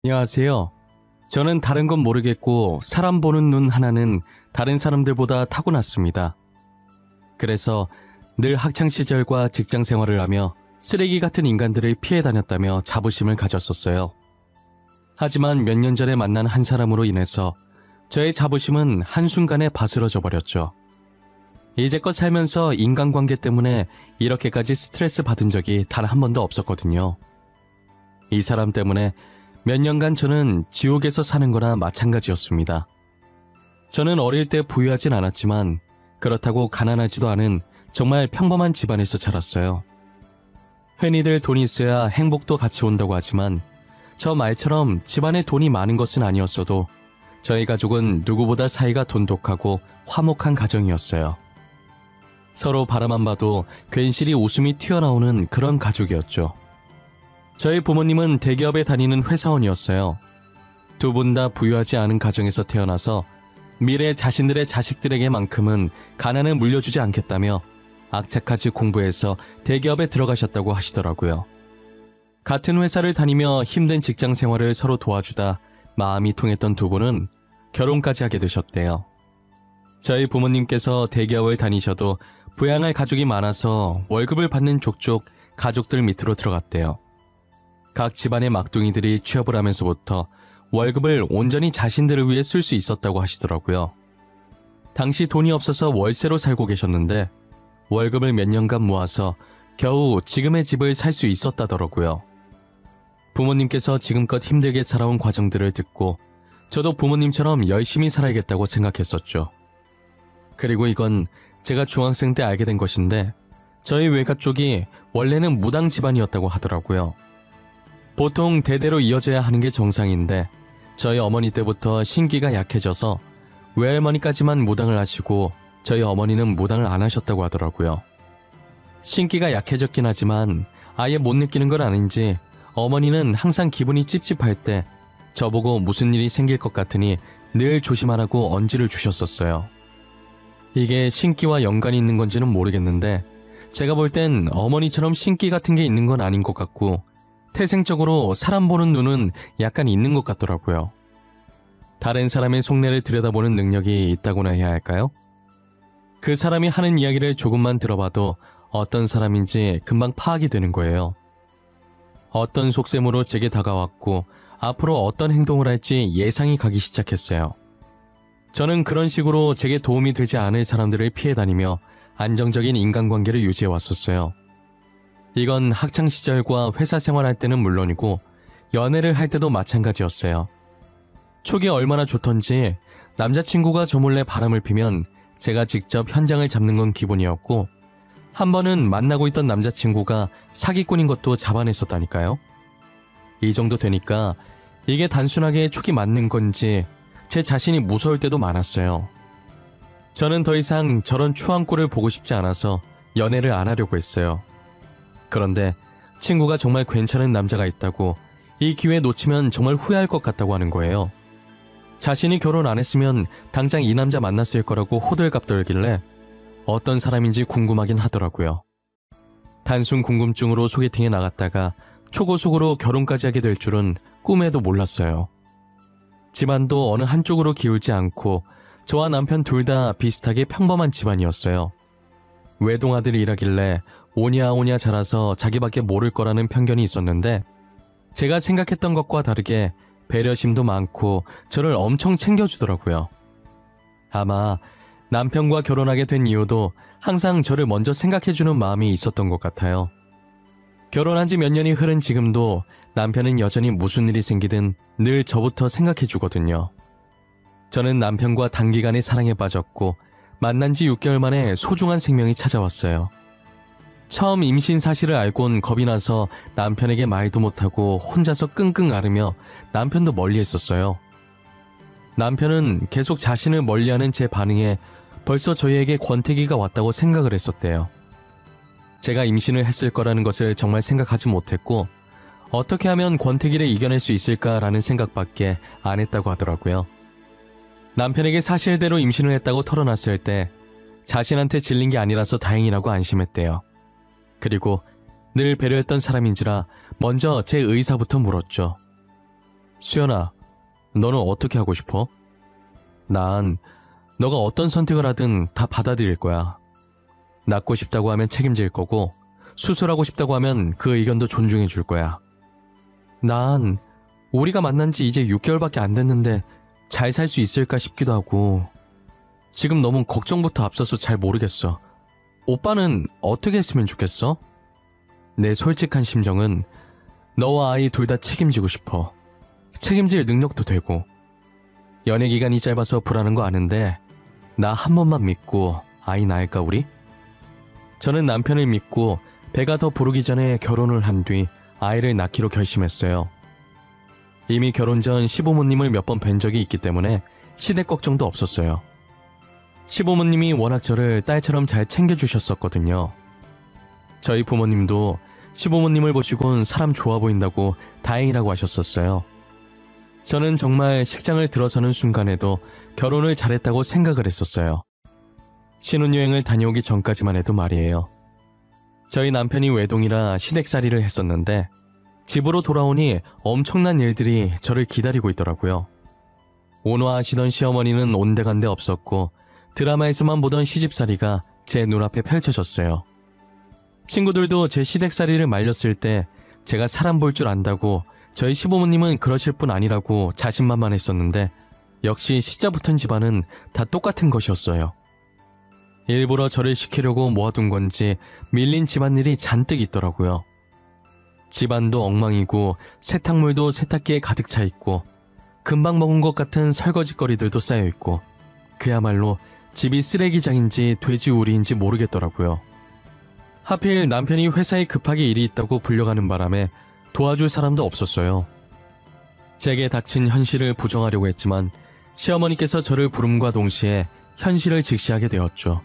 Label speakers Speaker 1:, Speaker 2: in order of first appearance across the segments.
Speaker 1: 안녕하세요. 저는 다른 건 모르겠고 사람 보는 눈 하나는 다른 사람들보다 타고났습니다. 그래서 늘 학창시절과 직장 생활을 하며 쓰레기 같은 인간들을 피해 다녔다며 자부심을 가졌었어요. 하지만 몇 년 전에 만난 한 사람으로 인해서 저의 자부심은 한순간에 바스러져 버렸죠. 이제껏 살면서 인간관계 때문에 이렇게까지 스트레스 받은 적이 단 한 번도 없었거든요. 이 사람 때문에 몇 년간 저는 지옥에서 사는 거나 마찬가지였습니다. 저는 어릴 때 부유하진 않았지만 그렇다고 가난하지도 않은 정말 평범한 집안에서 자랐어요. 흔히들 돈이 있어야 행복도 같이 온다고 하지만 저 말처럼 집안에 돈이 많은 것은 아니었어도 저희 가족은 누구보다 사이가 돈독하고 화목한 가정이었어요. 서로 바라만 봐도 괜시리 웃음이 튀어나오는 그런 가족이었죠. 저희 부모님은 대기업에 다니는 회사원이었어요. 두 분 다 부유하지 않은 가정에서 태어나서 미래 자신들의 자식들에게만큼은 가난을 물려주지 않겠다며 악착같이 공부해서 대기업에 들어가셨다고 하시더라고요. 같은 회사를 다니며 힘든 직장 생활을 서로 도와주다 마음이 통했던 두 분은 결혼까지 하게 되셨대요. 저희 부모님께서 대기업을 다니셔도 부양할 가족이 많아서 월급을 받는 족족 가족들 밑으로 들어갔대요. 각 집안의 막둥이들이 취업을 하면서부터 월급을 온전히 자신들을 위해 쓸 수 있었다고 하시더라고요. 당시 돈이 없어서 월세로 살고 계셨는데 월급을 몇 년간 모아서 겨우 지금의 집을 살 수 있었다더라고요. 부모님께서 지금껏 힘들게 살아온 과정들을 듣고 저도 부모님처럼 열심히 살아야겠다고 생각했었죠. 그리고 이건 제가 중학생 때 알게 된 것인데 저희 외가 쪽이 원래는 무당 집안이었다고 하더라고요. 보통 대대로 이어져야 하는 게 정상인데 저희 어머니 때부터 신기가 약해져서 외할머니까지만 무당을 하시고 저희 어머니는 무당을 안 하셨다고 하더라고요. 신기가 약해졌긴 하지만 아예 못 느끼는 건 아닌지 어머니는 항상 기분이 찝찝할 때 저보고 무슨 일이 생길 것 같으니 늘 조심하라고 언지를 주셨었어요. 이게 신기와 연관이 있는 건지는 모르겠는데 제가 볼 땐 어머니처럼 신기 같은 게 있는 건 아닌 것 같고 태생적으로 사람 보는 눈은 약간 있는 것 같더라고요. 다른 사람의 속내를 들여다보는 능력이 있다고나 해야 할까요? 그 사람이 하는 이야기를 조금만 들어봐도 어떤 사람인지 금방 파악이 되는 거예요. 어떤 속셈으로 제게 다가왔고 앞으로 어떤 행동을 할지 예상이 가기 시작했어요. 저는 그런 식으로 제게 도움이 되지 않을 사람들을 피해 다니며 안정적인 인간관계를 유지해 왔었어요. 이건 학창시절과 회사 생활할 때는 물론이고 연애를 할 때도 마찬가지였어요. 초기에 얼마나 좋던지 남자친구가 저 몰래 바람을 피면 제가 직접 현장을 잡는 건 기본이었고 한 번은 만나고 있던 남자친구가 사기꾼인 것도 잡아냈었다니까요. 이 정도 되니까 이게 단순하게 촉이 맞는 건지 제 자신이 무서울 때도 많았어요. 저는 더 이상 저런 추한 꼴을 보고 싶지 않아서 연애를 안 하려고 했어요. 그런데 친구가 정말 괜찮은 남자가 있다고 이 기회 놓치면 정말 후회할 것 같다고 하는 거예요. 자신이 결혼 안 했으면 당장 이 남자 만났을 거라고 호들갑 떨길래 어떤 사람인지 궁금하긴 하더라고요. 단순 궁금증으로 소개팅에 나갔다가 초고속으로 결혼까지 하게 될 줄은 꿈에도 몰랐어요. 집안도 어느 한쪽으로 기울지 않고 저와 남편 둘 다 비슷하게 평범한 집안이었어요. 외동아들이라길래 오냐오냐 자라서 자기밖에 모를 거라는 편견이 있었는데 제가 생각했던 것과 다르게 배려심도 많고 저를 엄청 챙겨주더라고요. 아마 남편과 결혼하게 된 이유도 항상 저를 먼저 생각해주는 마음이 있었던 것 같아요. 결혼한 지 몇 년이 흐른 지금도 남편은 여전히 무슨 일이 생기든 늘 저부터 생각해주거든요. 저는 남편과 단기간에 사랑에 빠졌고 만난 지 6개월 만에 소중한 생명이 찾아왔어요. 처음 임신 사실을 알곤 겁이 나서 남편에게 말도 못하고 혼자서 끙끙 앓으며 남편도 멀리했었어요. 남편은 계속 자신을 멀리하는 제 반응에 벌써 저희에게 권태기가 왔다고 생각을 했었대요. 제가 임신을 했을 거라는 것을 정말 생각하지 못했고 어떻게 하면 권태기를 이겨낼 수 있을까라는 생각밖에 안 했다고 하더라고요. 남편에게 사실대로 임신을 했다고 털어놨을 때 자신한테 질린 게 아니라서 다행이라고 안심했대요. 그리고 늘 배려했던 사람인지라 먼저 제 의사부터 물었죠. 수연아, 너는 어떻게 하고 싶어? 난 너가 어떤 선택을 하든 다 받아들일 거야. 낳고 싶다고 하면 책임질 거고 수술하고 싶다고 하면 그 의견도 존중해 줄 거야. 난 우리가 만난 지 이제 6개월밖에 안 됐는데 잘 살 수 있을까 싶기도 하고 지금 너무 걱정부터 앞서서 잘 모르겠어. 오빠는 어떻게 했으면 좋겠어? 내 솔직한 심정은 너와 아이 둘 다 책임지고 싶어. 책임질 능력도 되고. 연애 기간이 짧아서 불안한 거 아는데 나 한 번만 믿고 아이 낳을까 우리? 저는 남편을 믿고 배가 더 부르기 전에 결혼을 한 뒤 아이를 낳기로 결심했어요. 이미 결혼 전 시부모님을 몇 번 뵌 적이 있기 때문에 시댁 걱정도 없었어요. 시부모님이 워낙 저를 딸처럼 잘 챙겨주셨었거든요. 저희 부모님도 시부모님을 보시곤 사람 좋아 보인다고 다행이라고 하셨었어요. 저는 정말 식장을 들어서는 순간에도 결혼을 잘했다고 생각을 했었어요. 신혼여행을 다녀오기 전까지만 해도 말이에요. 저희 남편이 외동이라 시댁살이를 했었는데 집으로 돌아오니 엄청난 일들이 저를 기다리고 있더라고요. 온화하시던 시어머니는 온데간데 없었고 드라마에서만 보던 시집살이가 제 눈앞에 펼쳐졌어요. 친구들도 제 시댁살이를 말렸을 때 제가 사람 볼 줄 안다고 저희 시부모님은 그러실 뿐 아니라고 자신만만했었는데 역시 시자 붙은 집안은 다 똑같은 것이었어요. 일부러 저를 시키려고 모아둔 건지 밀린 집안일이 잔뜩 있더라고요. 집안도 엉망이고 세탁물도 세탁기에 가득 차 있고 금방 먹은 것 같은 설거지거리들도 쌓여 있고 그야말로 집이 쓰레기장인지 돼지우리인지 모르겠더라고요. 하필 남편이 회사에 급하게 일이 있다고 불려가는 바람에 도와줄 사람도 없었어요. 제게 닥친 현실을 부정하려고 했지만 시어머니께서 저를 부름과 동시에 현실을 직시하게 되었죠.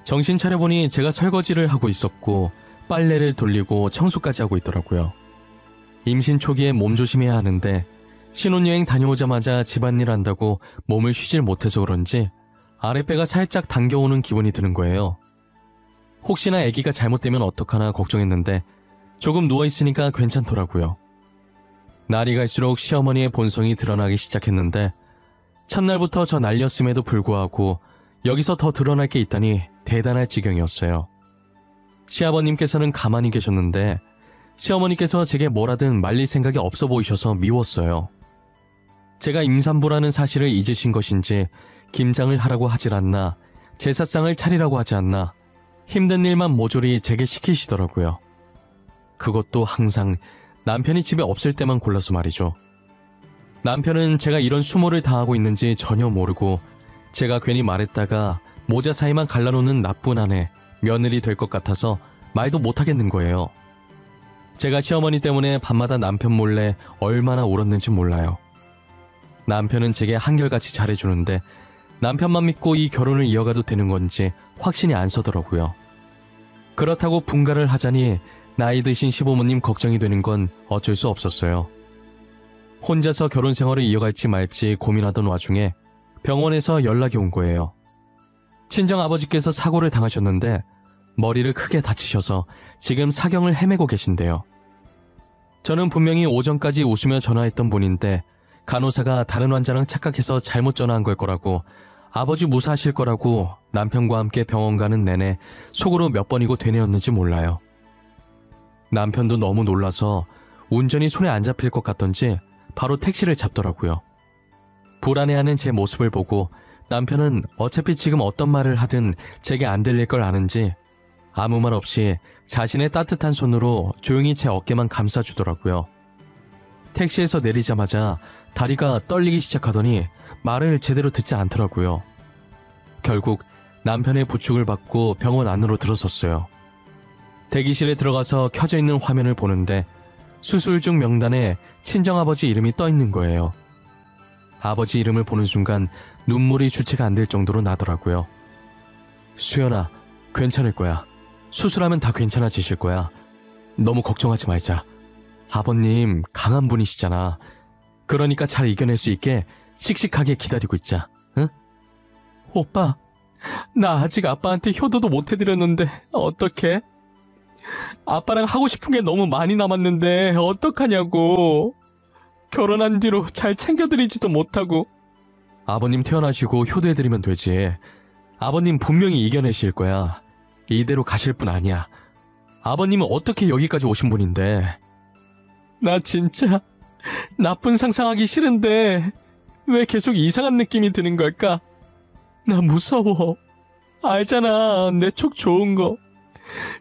Speaker 1: 정신 차려보니 제가 설거지를 하고 있었고 빨래를 돌리고 청소까지 하고 있더라고요. 임신 초기에 몸조심해야 하는데 신혼여행 다녀오자마자 집안일 한다고 몸을 쉬질 못해서 그런지 아랫배가 살짝 당겨오는 기분이 드는 거예요. 혹시나 아기가 잘못되면 어떡하나 걱정했는데 조금 누워있으니까 괜찮더라고요. 날이 갈수록 시어머니의 본성이 드러나기 시작했는데 첫날부터 저 날렸음에도 불구하고 여기서 더 드러날 게 있다니 대단할 지경이었어요. 시아버님께서는 가만히 계셨는데 시어머니께서 제게 뭐라든 말릴 생각이 없어 보이셔서 미웠어요. 제가 임산부라는 사실을 잊으신 것인지 김장을 하라고 하질 않나 제사상을 차리라고 하지 않나 힘든 일만 모조리 제게 시키시더라고요. 그것도 항상 남편이 집에 없을 때만 골라서 말이죠. 남편은 제가 이런 수모를 당하고 있는지 전혀 모르고 제가 괜히 말했다가 모자 사이만 갈라놓는 나쁜 아내, 며느리 될 것 같아서 말도 못하겠는 거예요. 제가 시어머니 때문에 밤마다 남편 몰래 얼마나 울었는지 몰라요. 남편은 제게 한결같이 잘해주는데 남편만 믿고 이 결혼을 이어가도 되는 건지 확신이 안 서더라고요. 그렇다고 분가를 하자니 나이 드신 시부모님 걱정이 되는 건 어쩔 수 없었어요. 혼자서 결혼 생활을 이어갈지 말지 고민하던 와중에 병원에서 연락이 온 거예요. 친정아버지께서 사고를 당하셨는데 머리를 크게 다치셔서 지금 사경을 헤매고 계신데요. 저는 분명히 오전까지 웃으며 전화했던 분인데 간호사가 다른 환자랑 착각해서 잘못 전화한 걸 거라고 아버지 무사하실 거라고 남편과 함께 병원 가는 내내 속으로 몇 번이고 되뇌었는지 몰라요. 남편도 너무 놀라서 운전이 손에 안 잡힐 것 같던지 바로 택시를 잡더라고요. 불안해하는 제 모습을 보고 남편은 어차피 지금 어떤 말을 하든 제게 안 들릴 걸 아는지 아무 말 없이 자신의 따뜻한 손으로 조용히 제 어깨만 감싸주더라고요. 택시에서 내리자마자 다리가 떨리기 시작하더니 말을 제대로 듣지 않더라고요. 결국 남편의 부축을 받고 병원 안으로 들어섰어요. 대기실에 들어가서 켜져 있는 화면을 보는데 수술 중 명단에 친정아버지 이름이 떠 있는 거예요. 아버지 이름을 보는 순간 눈물이 주체가 안 될 정도로 나더라고요. 수연아, 괜찮을 거야. 수술하면 다 괜찮아지실 거야. 너무 걱정하지 말자. 아버님 강한 분이시잖아. 그러니까 잘 이겨낼 수 있게 씩씩하게 기다리고 있자. 응? 오빠, 나 아직 아빠한테 효도도 못 해드렸는데 어떡해? 아빠랑 하고 싶은 게 너무 많이 남았는데 어떡하냐고. 결혼한 뒤로 잘 챙겨드리지도 못하고. 아버님 퇴원하시고 효도해드리면 되지. 아버님 분명히 이겨내실 거야. 이대로 가실 분 아니야. 아버님은 어떻게 여기까지 오신 분인데. 나 진짜 나쁜 상상하기 싫은데 왜 계속 이상한 느낌이 드는 걸까? 나 무서워. 알잖아, 내 촉 좋은 거.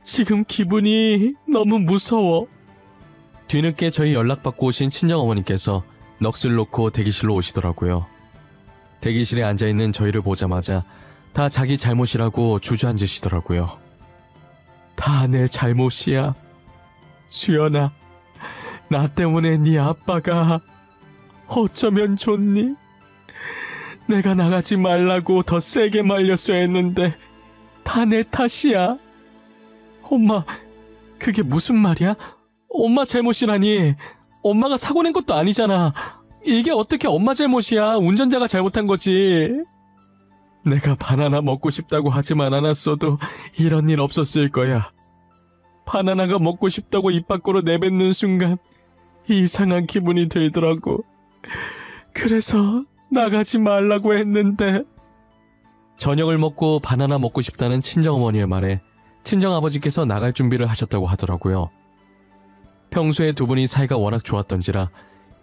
Speaker 1: 지금 기분이 너무 무서워. 뒤늦게 저희 연락받고 오신 친정어머니께서 넋을 놓고 대기실로 오시더라고요. 대기실에 앉아있는 저희를 보자마자 다 자기 잘못이라고 주저앉으시더라고요. 다 내 잘못이야. 수연아, 나 때문에 네 아빠가 어쩌면 좋니? 내가 나가지 말라고 더 세게 말렸어야 했는데 다 내 탓이야. 엄마, 그게 무슨 말이야? 엄마 잘못이라니. 엄마가 사고 낸 것도 아니잖아. 이게 어떻게 엄마 잘못이야. 운전자가 잘못한 거지. 내가 바나나 먹고 싶다고 하지만 않았어도 이런 일 없었을 거야. 바나나가 먹고 싶다고 입 밖으로 내뱉는 순간 이상한 기분이 들더라고. 그래서 나가지 말라고 했는데. 저녁을 먹고 바나나 먹고 싶다는 친정어머니의 말에 친정아버지께서 나갈 준비를 하셨다고 하더라고요. 평소에 두 분이 사이가 워낙 좋았던지라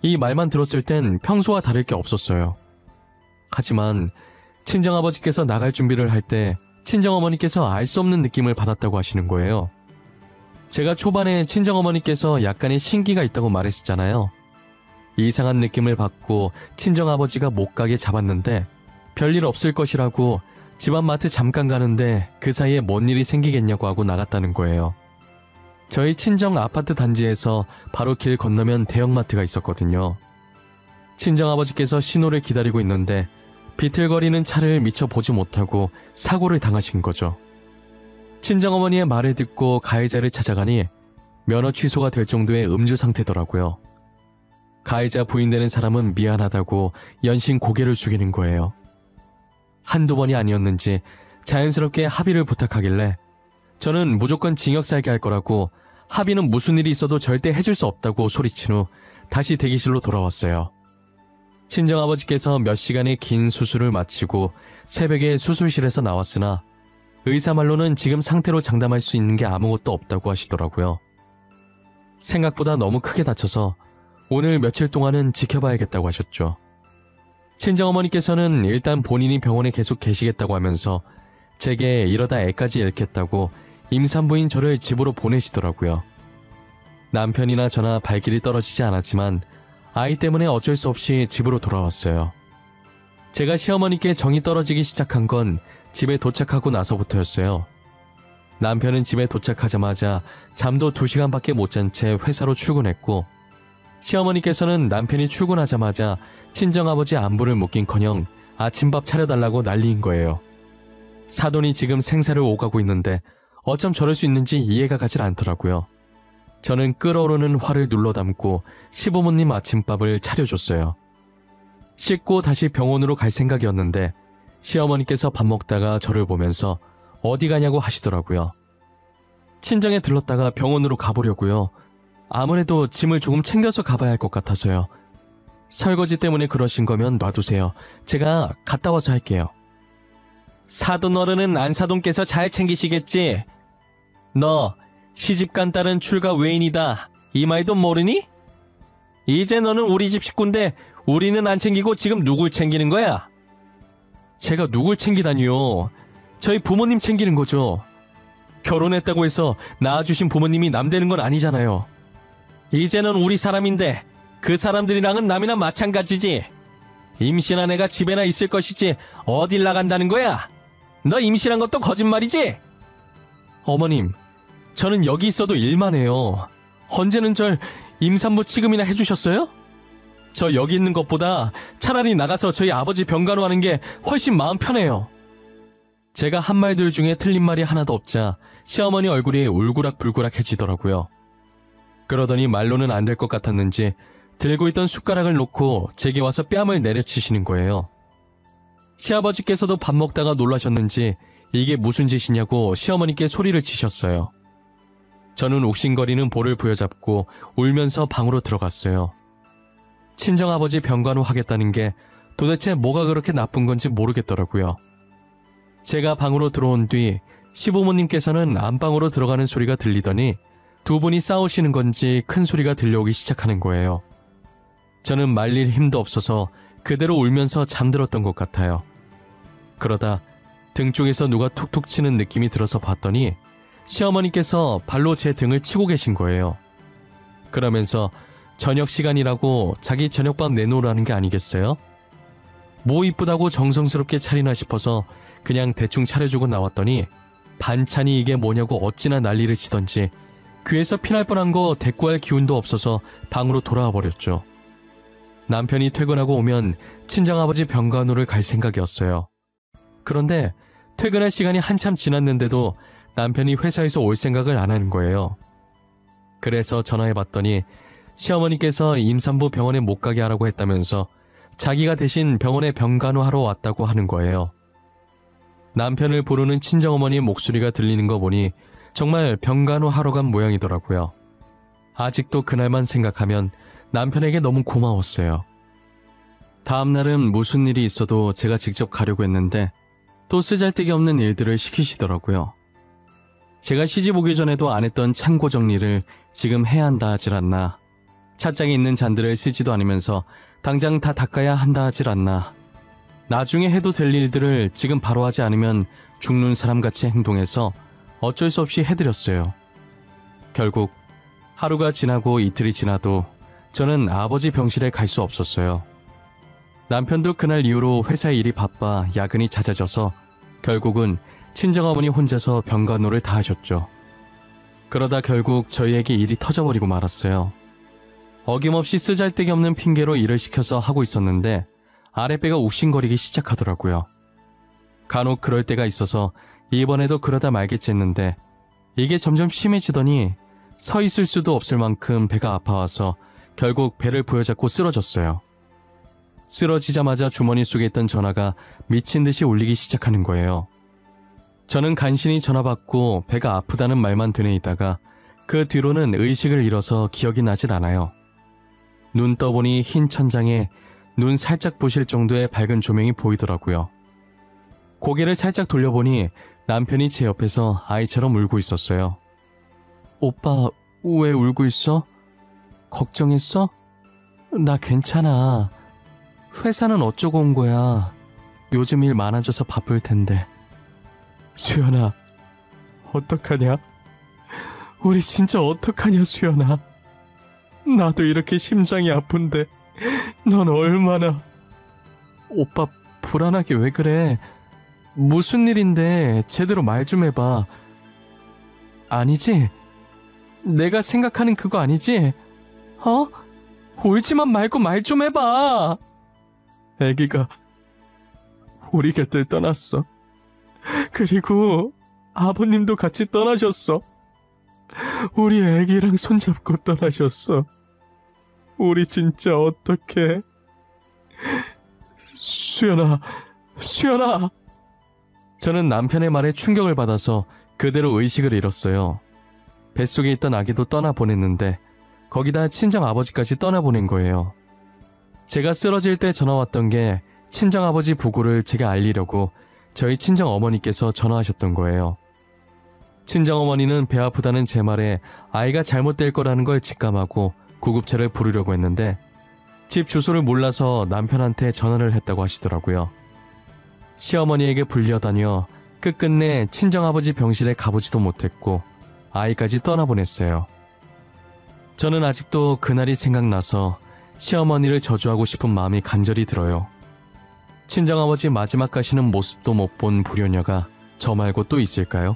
Speaker 1: 이 말만 들었을 땐 평소와 다를 게 없었어요. 하지만 친정아버지께서 나갈 준비를 할 때 친정어머니께서 알 수 없는 느낌을 받았다고 하시는 거예요. 제가 초반에 친정어머니께서 약간의 신기가 있다고 말했었잖아요. 이상한 느낌을 받고 친정아버지가 못 가게 잡았는데 별일 없을 것이라고 집안 마트 잠깐 가는데 그 사이에 뭔 일이 생기겠냐고 하고 나갔다는 거예요. 저희 친정 아파트 단지에서 바로 길 건너면 대형마트가 있었거든요. 친정아버지께서 신호를 기다리고 있는데 비틀거리는 차를 미처 보지 못하고 사고를 당하신 거죠. 친정어머니의 말을 듣고 가해자를 찾아가니 면허 취소가 될 정도의 음주 상태더라고요. 가해자 부인되는 사람은 미안하다고 연신 고개를 숙이는 거예요. 한두 번이 아니었는지 자연스럽게 합의를 부탁하길래 저는 무조건 징역 살게 할 거라고 합의는 무슨 일이 있어도 절대 해줄 수 없다고 소리친 후 다시 대기실로 돌아왔어요. 친정아버지께서 몇 시간의 긴 수술을 마치고 새벽에 수술실에서 나왔으나 의사 말로는 지금 상태로 장담할 수 있는 게 아무것도 없다고 하시더라고요. 생각보다 너무 크게 다쳐서 오늘 며칠 동안은 지켜봐야겠다고 하셨죠. 친정어머니께서는 일단 본인이 병원에 계속 계시겠다고 하면서 제게 이러다 애까지 잃겠다고 임산부인 저를 집으로 보내시더라고요. 남편이나 저나 발길이 떨어지지 않았지만 아이 때문에 어쩔 수 없이 집으로 돌아왔어요. 제가 시어머니께 정이 떨어지기 시작한 건 집에 도착하고 나서부터였어요. 남편은 집에 도착하자마자 잠도 2시간밖에 못 잔 채 회사로 출근했고 시어머니께서는 남편이 출근하자마자 친정아버지 안부를 묻긴커녕 아침밥 차려달라고 난리인 거예요. 사돈이 지금 생사를 오가고 있는데 어쩜 저럴 수 있는지 이해가 가질 않더라고요. 저는 끓어오르는 화를 눌러담고 시부모님 아침밥을 차려줬어요. 씻고 다시 병원으로 갈 생각이었는데 시어머니께서 밥 먹다가 저를 보면서 어디 가냐고 하시더라고요. 친정에 들렀다가 병원으로 가보려고요. 아무래도 짐을 조금 챙겨서 가봐야 할 것 같아서요. 설거지 때문에 그러신 거면 놔두세요. 제가 갔다 와서 할게요. 사돈 어른은 안사돈께서 잘 챙기시겠지? 너 시집간 딸은 출가 외인이다. 이 말도 모르니? 이제 너는 우리 집 식구인데 우리는 안 챙기고 지금 누굴 챙기는 거야? 제가 누굴 챙기다니요. 저희 부모님 챙기는 거죠. 결혼했다고 해서 낳아주신 부모님이 남 되는 건 아니잖아요. 이제는 우리 사람인데 그 사람들이랑은 남이나 마찬가지지. 임신한 애가 집에나 있을 것이지 어딜 나간다는 거야? 너 임신한 것도 거짓말이지? 어머님, 저는 여기 있어도 일만 해요. 언제는 절 임산부 취급이나 해주셨어요? 저 여기 있는 것보다 차라리 나가서 저희 아버지 병간호 하는 게 훨씬 마음 편해요. 제가 한 말들 중에 틀린 말이 하나도 없자 시어머니 얼굴이 울그락불그락해지더라고요. 그러더니 말로는 안 될 것 같았는지 들고 있던 숟가락을 놓고 제게 와서 뺨을 내려치시는 거예요. 시아버지께서도 밥 먹다가 놀라셨는지 이게 무슨 짓이냐고 시어머니께 소리를 치셨어요. 저는 욱신거리는 볼을 부여잡고 울면서 방으로 들어갔어요. 친정아버지 병간호 하겠다는 게 도대체 뭐가 그렇게 나쁜 건지 모르겠더라고요. 제가 방으로 들어온 뒤 시부모님께서는 안방으로 들어가는 소리가 들리더니 두 분이 싸우시는 건지 큰 소리가 들려오기 시작하는 거예요. 저는 말릴 힘도 없어서 그대로 울면서 잠들었던 것 같아요. 그러다 등 쪽에서 누가 툭툭 치는 느낌이 들어서 봤더니 시어머니께서 발로 제 등을 치고 계신 거예요. 그러면서 저녁 시간이라고 자기 저녁밥 내놓으라는 게 아니겠어요? 뭐 이쁘다고 정성스럽게 차리나 싶어서 그냥 대충 차려주고 나왔더니 반찬이 이게 뭐냐고 어찌나 난리를 치던지 귀에서 피날 뻔한 거 대꾸할 기운도 없어서 방으로 돌아와 버렸죠. 남편이 퇴근하고 오면 친정아버지 병간호를 갈 생각이었어요. 그런데 퇴근할 시간이 한참 지났는데도 남편이 회사에서 올 생각을 안 하는 거예요. 그래서 전화해봤더니 시어머니께서 임산부 병원에 못 가게 하라고 했다면서 자기가 대신 병원에 병간호하러 왔다고 하는 거예요. 남편을 부르는 친정어머니의 목소리가 들리는 거 보니 정말 병간호하러 간 모양이더라고요. 아직도 그날만 생각하면 남편에게 너무 고마웠어요. 다음날은 무슨 일이 있어도 제가 직접 가려고 했는데 또 쓰잘데기 없는 일들을 시키시더라고요. 제가 시집 오기 전에도 안 했던 창고 정리를 지금 해야 한다 하질 않나. 찻장에 있는 잔들을 쓰지도 않으면서 당장 다 닦아야 한다 하질 않나. 나중에 해도 될 일들을 지금 바로 하지 않으면 죽는 사람같이 행동해서 어쩔 수 없이 해드렸어요. 결국 하루가 지나고 이틀이 지나도 저는 아버지 병실에 갈 수 없었어요. 남편도 그날 이후로 회사 일이 바빠 야근이 잦아져서 결국은 친정어머니 혼자서 병간호를 다 하셨죠. 그러다 결국 저희에게 일이 터져버리고 말았어요. 어김없이 쓰잘데기 없는 핑계로 일을 시켜서 하고 있었는데 아랫배가 욱신거리기 시작하더라고요. 간혹 그럴 때가 있어서 이번에도 그러다 말겠지 했는데 이게 점점 심해지더니 서 있을 수도 없을 만큼 배가 아파와서 결국 배를 부여잡고 쓰러졌어요. 쓰러지자마자 주머니 속에 있던 전화가 미친 듯이 울리기 시작하는 거예요. 저는 간신히 전화 받고 배가 아프다는 말만 되뇌이다가 그 뒤로는 의식을 잃어서 기억이 나질 않아요. 눈 떠보니 흰 천장에 눈 살짝 부실 정도의 밝은 조명이 보이더라고요. 고개를 살짝 돌려보니 남편이 제 옆에서 아이처럼 울고 있었어요. 오빠, 왜 울고 있어? 걱정했어? 나 괜찮아. 회사는 어쩌고 온 거야. 요즘 일 많아져서 바쁠 텐데. 수연아, 어떡하냐? 우리 진짜 어떡하냐, 수연아. 나도 이렇게 심장이 아픈데 넌 얼마나... 오빠 불안하게 왜 그래? 무슨 일인데 제대로 말 좀 해봐. 아니지? 내가 생각하는 그거 아니지? 어? 울지만 말고 말 좀 해봐. 애기가 우리 곁을 떠났어. 그리고 아버님도 같이 떠나셨어. 우리 애기랑 손잡고 떠나셨어. 우리 진짜 어떡해. 수연아, 수연아. 저는 남편의 말에 충격을 받아서 그대로 의식을 잃었어요. 뱃속에 있던 아기도 떠나보냈는데 거기다 친정아버지까지 떠나보낸 거예요. 제가 쓰러질 때 전화 왔던 게 친정아버지 부고를 제가 알리려고 저희 친정어머니께서 전화하셨던 거예요. 친정어머니는 배 아프다는 제 말에 아이가 잘못될 거라는 걸 직감하고 구급차를 부르려고 했는데 집 주소를 몰라서 남편한테 전화를 했다고 하시더라고요. 시어머니에게 불려다녀 끝끝내 친정아버지 병실에 가보지도 못했고 아이까지 떠나보냈어요. 저는 아직도 그날이 생각나서 시어머니를 저주하고 싶은 마음이 간절히 들어요. 친정아버지 마지막 가시는 모습도 못 본 불효녀가 저 말고 또 있을까요?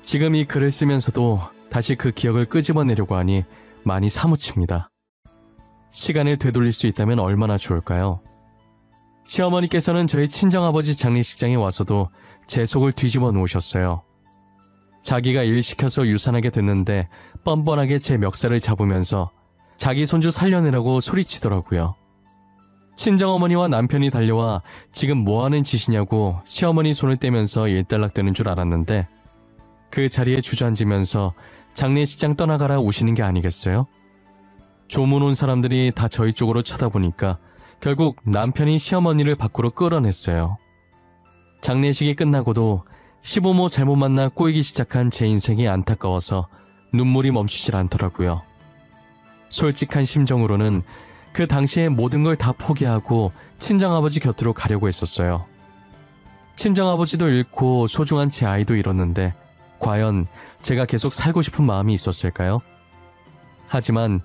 Speaker 1: 지금 이 글을 쓰면서도 다시 그 기억을 끄집어내려고 하니 많이 사무칩니다. 시간을 되돌릴 수 있다면 얼마나 좋을까요? 시어머니께서는 저희 친정아버지 장례식장에 와서도 제 속을 뒤집어 놓으셨어요. 자기가 일 시켜서 유산하게 됐는데 뻔뻔하게 제 멱살을 잡으면서 자기 손주 살려내라고 소리치더라고요. 친정어머니와 남편이 달려와 지금 뭐하는 짓이냐고 시어머니 손을 떼면서 일단락되는 줄 알았는데 그 자리에 주저앉으면서 장례식장 떠나가라 우시는 게 아니겠어요? 조문 온 사람들이 다 저희 쪽으로 쳐다보니까 결국 남편이 시어머니를 밖으로 끌어냈어요. 장례식이 끝나고도 시부모 잘못 만나 꼬이기 시작한 제 인생이 안타까워서 눈물이 멈추질 않더라고요. 솔직한 심정으로는 그 당시에 모든 걸 다 포기하고 친정아버지 곁으로 가려고 했었어요. 친정아버지도 잃고 소중한 제 아이도 잃었는데 과연 제가 계속 살고 싶은 마음이 있었을까요? 하지만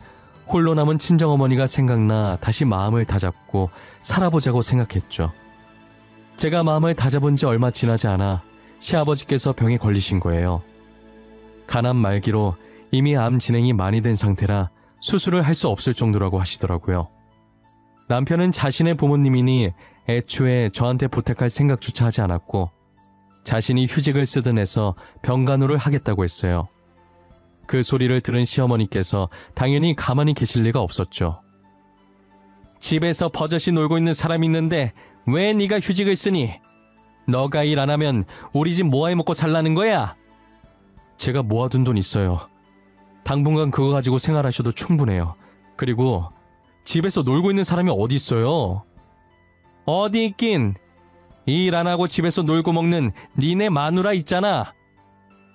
Speaker 1: 홀로 남은 친정어머니가 생각나 다시 마음을 다잡고 살아보자고 생각했죠. 제가 마음을 다잡은 지 얼마 지나지 않아 시아버지께서 병에 걸리신 거예요. 간암 말기로 이미 암 진행이 많이 된 상태라 수술을 할 수 없을 정도라고 하시더라고요. 남편은 자신의 부모님이니 애초에 저한테 부탁할 생각조차 하지 않았고 자신이 휴직을 쓰든 해서 병간호를 하겠다고 했어요. 그 소리를 들은 시어머니께서 당연히 가만히 계실 리가 없었죠. 집에서 버젓이 놀고 있는 사람이 있는데 왜 네가 휴직을 쓰니? 너가 일 안 하면 우리 집 뭐 해 먹고 살라는 거야? 제가 모아둔 돈 있어요. 당분간 그거 가지고 생활하셔도 충분해요. 그리고 집에서 놀고 있는 사람이 어디 있어요? 어디 있긴. 일 안 하고 집에서 놀고 먹는 니네 마누라 있잖아.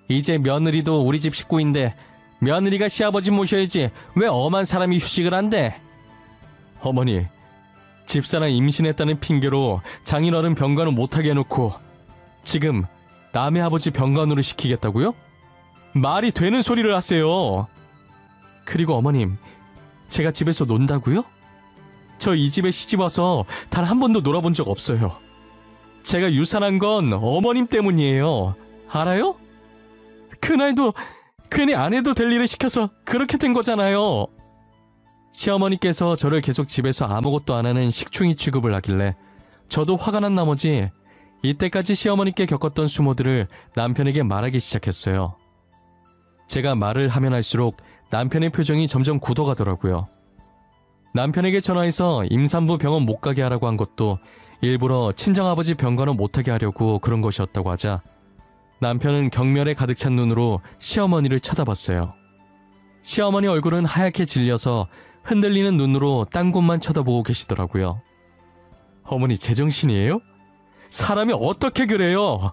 Speaker 1: 이제 며느리도 우리 집 식구인데 며느리가 시아버지 모셔야지 왜 엄한 사람이 휴직을 한대? 어머니, 집사람 임신했다는 핑계로 장인어른 병간호 못하게 해놓고 지금 남의 아버지 병간호를 시키겠다고요? 말이 되는 소리를 하세요. 그리고 어머님, 제가 집에서 논다고요? 저 이 집에 시집 와서 단 한 번도 놀아본 적 없어요. 제가 유산한 건 어머님 때문이에요. 알아요? 그날도 괜히 안 해도 될 일을 시켜서 그렇게 된 거잖아요. 시어머니께서 저를 계속 집에서 아무것도 안 하는 식충이 취급을 하길래 저도 화가 난 나머지 이때까지 시어머니께 겪었던 수모들을 남편에게 말하기 시작했어요. 제가 말을 하면 할수록 남편의 표정이 점점 굳어가더라고요. 남편에게 전화해서 임산부 병원 못 가게 하라고 한 것도 일부러 친정아버지 병간호 못하게 하려고 그런 것이었다고 하자 남편은 경멸에 가득 찬 눈으로 시어머니를 쳐다봤어요. 시어머니 얼굴은 하얗게 질려서 흔들리는 눈으로 딴 곳만 쳐다보고 계시더라고요. 어머니 제정신이에요? 사람이 어떻게 그래요?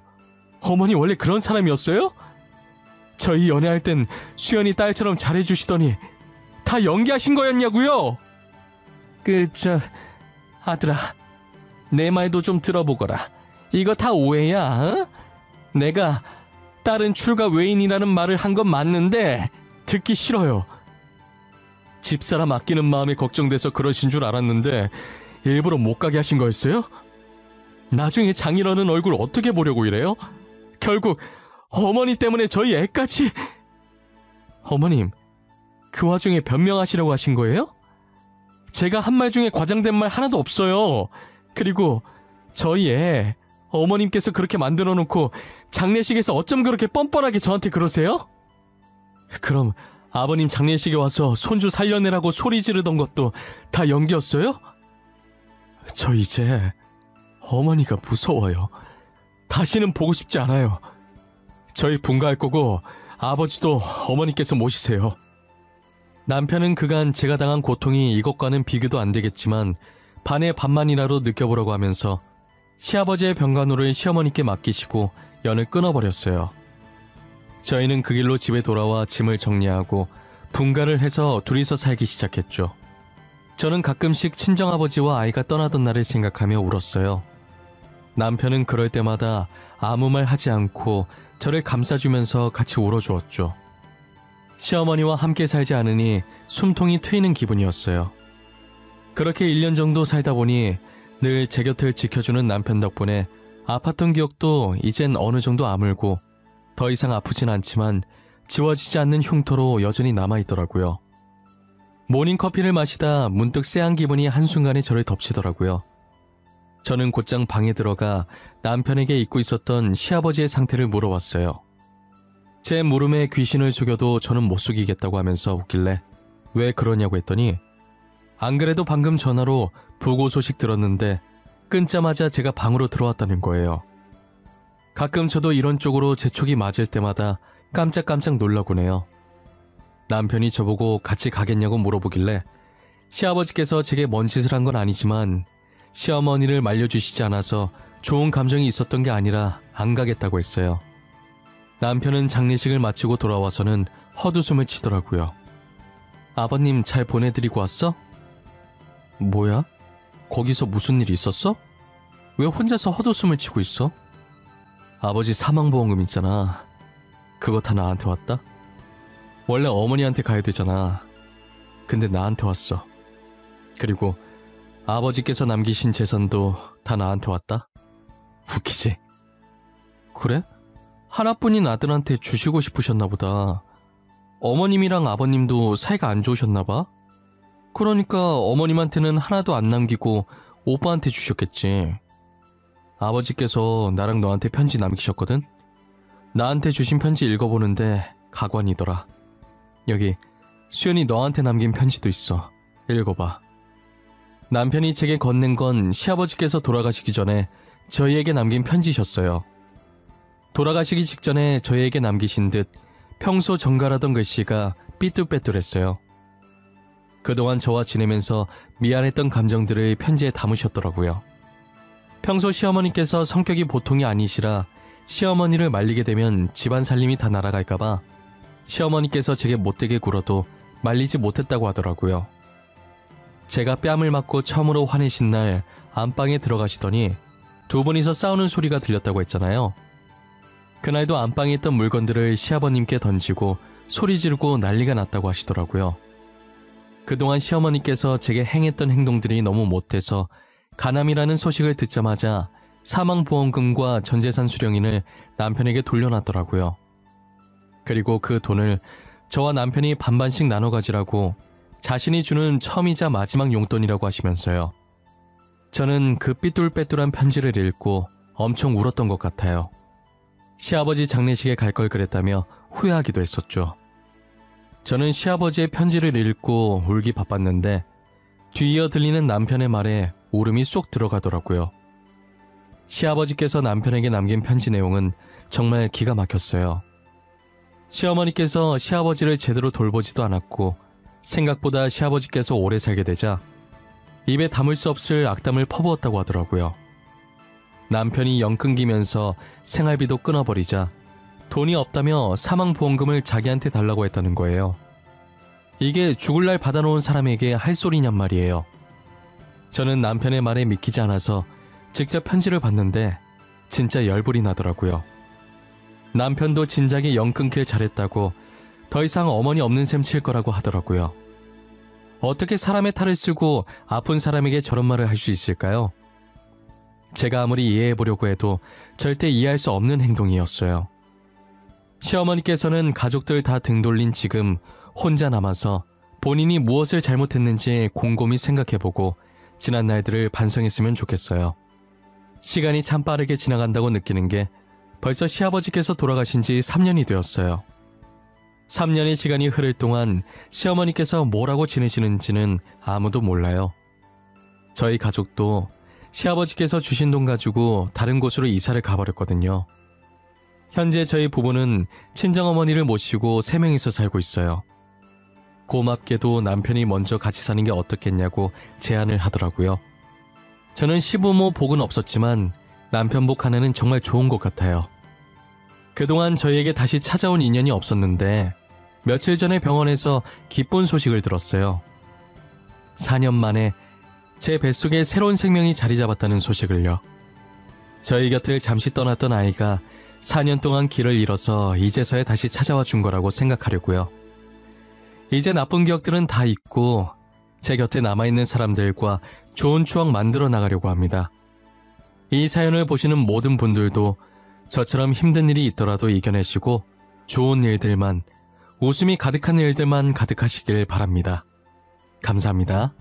Speaker 1: 어머니 원래 그런 사람이었어요? 저희 연애할 땐 수연이 딸처럼 잘해주시더니 다 연기하신 거였냐고요? 아들아, 내 말도 좀 들어보거라. 이거 다 오해야, 어? 내가 딸은 출가 외인이라는 말을 한 건 맞는데 듣기 싫어요. 집사람 아끼는 마음이 걱정돼서 그러신 줄 알았는데 일부러 못 가게 하신 거였어요? 나중에 장인어른 얼굴 어떻게 보려고 이래요? 결국 어머니 때문에 저희 애까지... 어머님, 그 와중에 변명하시려고 하신 거예요? 제가 한 말 중에 과장된 말 하나도 없어요. 그리고 저희 애 어머님께서 그렇게 만들어 놓고 장례식에서 어쩜 그렇게 뻔뻔하게 저한테 그러세요? 그럼 아버님 장례식에 와서 손주 살려내라고 소리 지르던 것도 다 연기였어요? 저 이제 어머니가 무서워요. 다시는 보고 싶지 않아요. 저희 분가할 거고 아버지도 어머니께서 모시세요. 남편은 그간 제가 당한 고통이 이것과는 비교도 안 되겠지만 반의 반만이라도 느껴보려고 하면서 시아버지의 병간호를 시어머니께 맡기시고 연을 끊어버렸어요. 저희는 그 길로 집에 돌아와 짐을 정리하고 분가를 해서 둘이서 살기 시작했죠. 저는 가끔씩 친정아버지와 아이가 떠나던 날을 생각하며 울었어요. 남편은 그럴 때마다 아무 말 하지 않고 저를 감싸주면서 같이 울어주었죠. 시어머니와 함께 살지 않으니 숨통이 트이는 기분이었어요. 그렇게 1년 정도 살다 보니 늘 제 곁을 지켜주는 남편 덕분에 아팠던 기억도 이젠 어느 정도 아물고 더 이상 아프진 않지만 지워지지 않는 흉터로 여전히 남아있더라고요. 모닝커피를 마시다 문득 쎄한 기분이 한순간에 저를 덮치더라고요. 저는 곧장 방에 들어가 남편에게 잊고 있었던 시아버지의 상태를 물어봤어요. 제 물음에 귀신을 속여도 저는 못 속이겠다고 하면서 웃길래 왜 그러냐고 했더니 안 그래도 방금 전화로 부고 소식 들었는데 끊자마자 제가 방으로 들어왔다는 거예요. 가끔 저도 이런 쪽으로 제 촉이 맞을 때마다 깜짝깜짝 놀라곤 해요. 남편이 저보고 같이 가겠냐고 물어보길래 시아버지께서 제게 뭔 짓을 한 건 아니지만 시어머니를 말려주시지 않아서 좋은 감정이 있었던 게 아니라 안 가겠다고 했어요. 남편은 장례식을 마치고 돌아와서는 헛웃음을 치더라고요. 아버님 잘 보내드리고 왔어? 뭐야? 거기서 무슨 일이 있었어? 왜 혼자서 헛웃음을 치고 있어? 아버지 사망보험금 있잖아. 그거 다 나한테 왔다? 원래 어머니한테 가야 되잖아. 근데 나한테 왔어. 그리고 아버지께서 남기신 재산도 다 나한테 왔다? 웃기지? 그래? 하나뿐인 아들한테 주시고 싶으셨나 보다. 어머님이랑 아버님도 사이가 안 좋으셨나 봐? 그러니까 어머님한테는 하나도 안 남기고 오빠한테 주셨겠지. 아버지께서 나랑 너한테 편지 남기셨거든? 나한테 주신 편지 읽어보는데 가관이더라. 여기 수연이 너한테 남긴 편지도 있어. 읽어봐. 남편이 제게 건넨 건 시아버지께서 돌아가시기 전에 저희에게 남긴 편지셨어요. 돌아가시기 직전에 저희에게 남기신 듯 평소 정갈하던 글씨가 삐뚤빼뚤했어요. 그동안 저와 지내면서 미안했던 감정들을 편지에 담으셨더라고요. 평소 시어머니께서 성격이 보통이 아니시라 시어머니를 말리게 되면 집안 살림이 다 날아갈까봐 시어머니께서 제게 못되게 굴어도 말리지 못했다고 하더라고요. 제가 뺨을 맞고 처음으로 화내신 날 안방에 들어가시더니 두 분이서 싸우는 소리가 들렸다고 했잖아요. 그날도 안방에 있던 물건들을 시아버님께 던지고 소리 지르고 난리가 났다고 하시더라고요. 그동안 시어머니께서 제게 행했던 행동들이 너무 못돼서 가남이라는 소식을 듣자마자 사망보험금과 전재산 수령인을 남편에게 돌려놨더라고요. 그리고 그 돈을 저와 남편이 반반씩 나눠 가지라고 자신이 주는 처음이자 마지막 용돈이라고 하시면서요. 저는 그 삐뚤빼뚤한 편지를 읽고 엄청 울었던 것 같아요. 시아버지 장례식에 갈 걸 그랬다며 후회하기도 했었죠. 저는 시아버지의 편지를 읽고 울기 바빴는데 뒤이어 들리는 남편의 말에 울음이 쏙 들어가더라고요. 시아버지께서 남편에게 남긴 편지 내용은 정말 기가 막혔어요. 시어머니께서 시아버지를 제대로 돌보지도 않았고 생각보다 시아버지께서 오래 살게 되자 입에 담을 수 없을 악담을 퍼부었다고 하더라고요. 남편이 영 끊기면서 생활비도 끊어버리자 돈이 없다며 사망보험금을 자기한테 달라고 했다는 거예요. 이게 죽을 날 받아놓은 사람에게 할 소리냔 말이에요. 저는 남편의 말에 믿기지 않아서 직접 편지를 봤는데 진짜 열불이 나더라고요. 남편도 진작에 영 끊길 잘했다고 더 이상 어머니 없는 셈 칠 거라고 하더라고요. 어떻게 사람의 탈을 쓰고 아픈 사람에게 저런 말을 할 수 있을까요? 제가 아무리 이해해보려고 해도 절대 이해할 수 없는 행동이었어요. 시어머니께서는 가족들 다 등 돌린 지금 혼자 남아서 본인이 무엇을 잘못했는지 곰곰이 생각해보고 지난 날들을 반성했으면 좋겠어요. 시간이 참 빠르게 지나간다고 느끼는 게 벌써 시아버지께서 돌아가신 지 3년이 되었어요. 3년의 시간이 흐를 동안 시어머니께서 뭐라고 지내시는지는 아무도 몰라요. 저희 가족도 시아버지께서 주신 돈 가지고 다른 곳으로 이사를 가버렸거든요. 현재 저희 부부는 친정어머니를 모시고 3명이서 살고 있어요. 고맙게도 남편이 먼저 같이 사는 게 어떻겠냐고 제안을 하더라고요. 저는 시부모 복은 없었지만 남편 복 하나는 정말 좋은 것 같아요. 그동안 저희에게 다시 찾아온 인연이 없었는데 며칠 전에 병원에서 기쁜 소식을 들었어요. 4년 만에 제 뱃속에 새로운 생명이 자리 잡았다는 소식을요. 저희 곁을 잠시 떠났던 아이가 4년 동안 길을 잃어서 이제서야 다시 찾아와 준 거라고 생각하려고요. 이제 나쁜 기억들은 다 잊고 제 곁에 남아있는 사람들과 좋은 추억 만들어 나가려고 합니다. 이 사연을 보시는 모든 분들도 저처럼 힘든 일이 있더라도 이겨내시고 좋은 일들만, 웃음이 가득한 일들만 가득하시길 바랍니다. 감사합니다.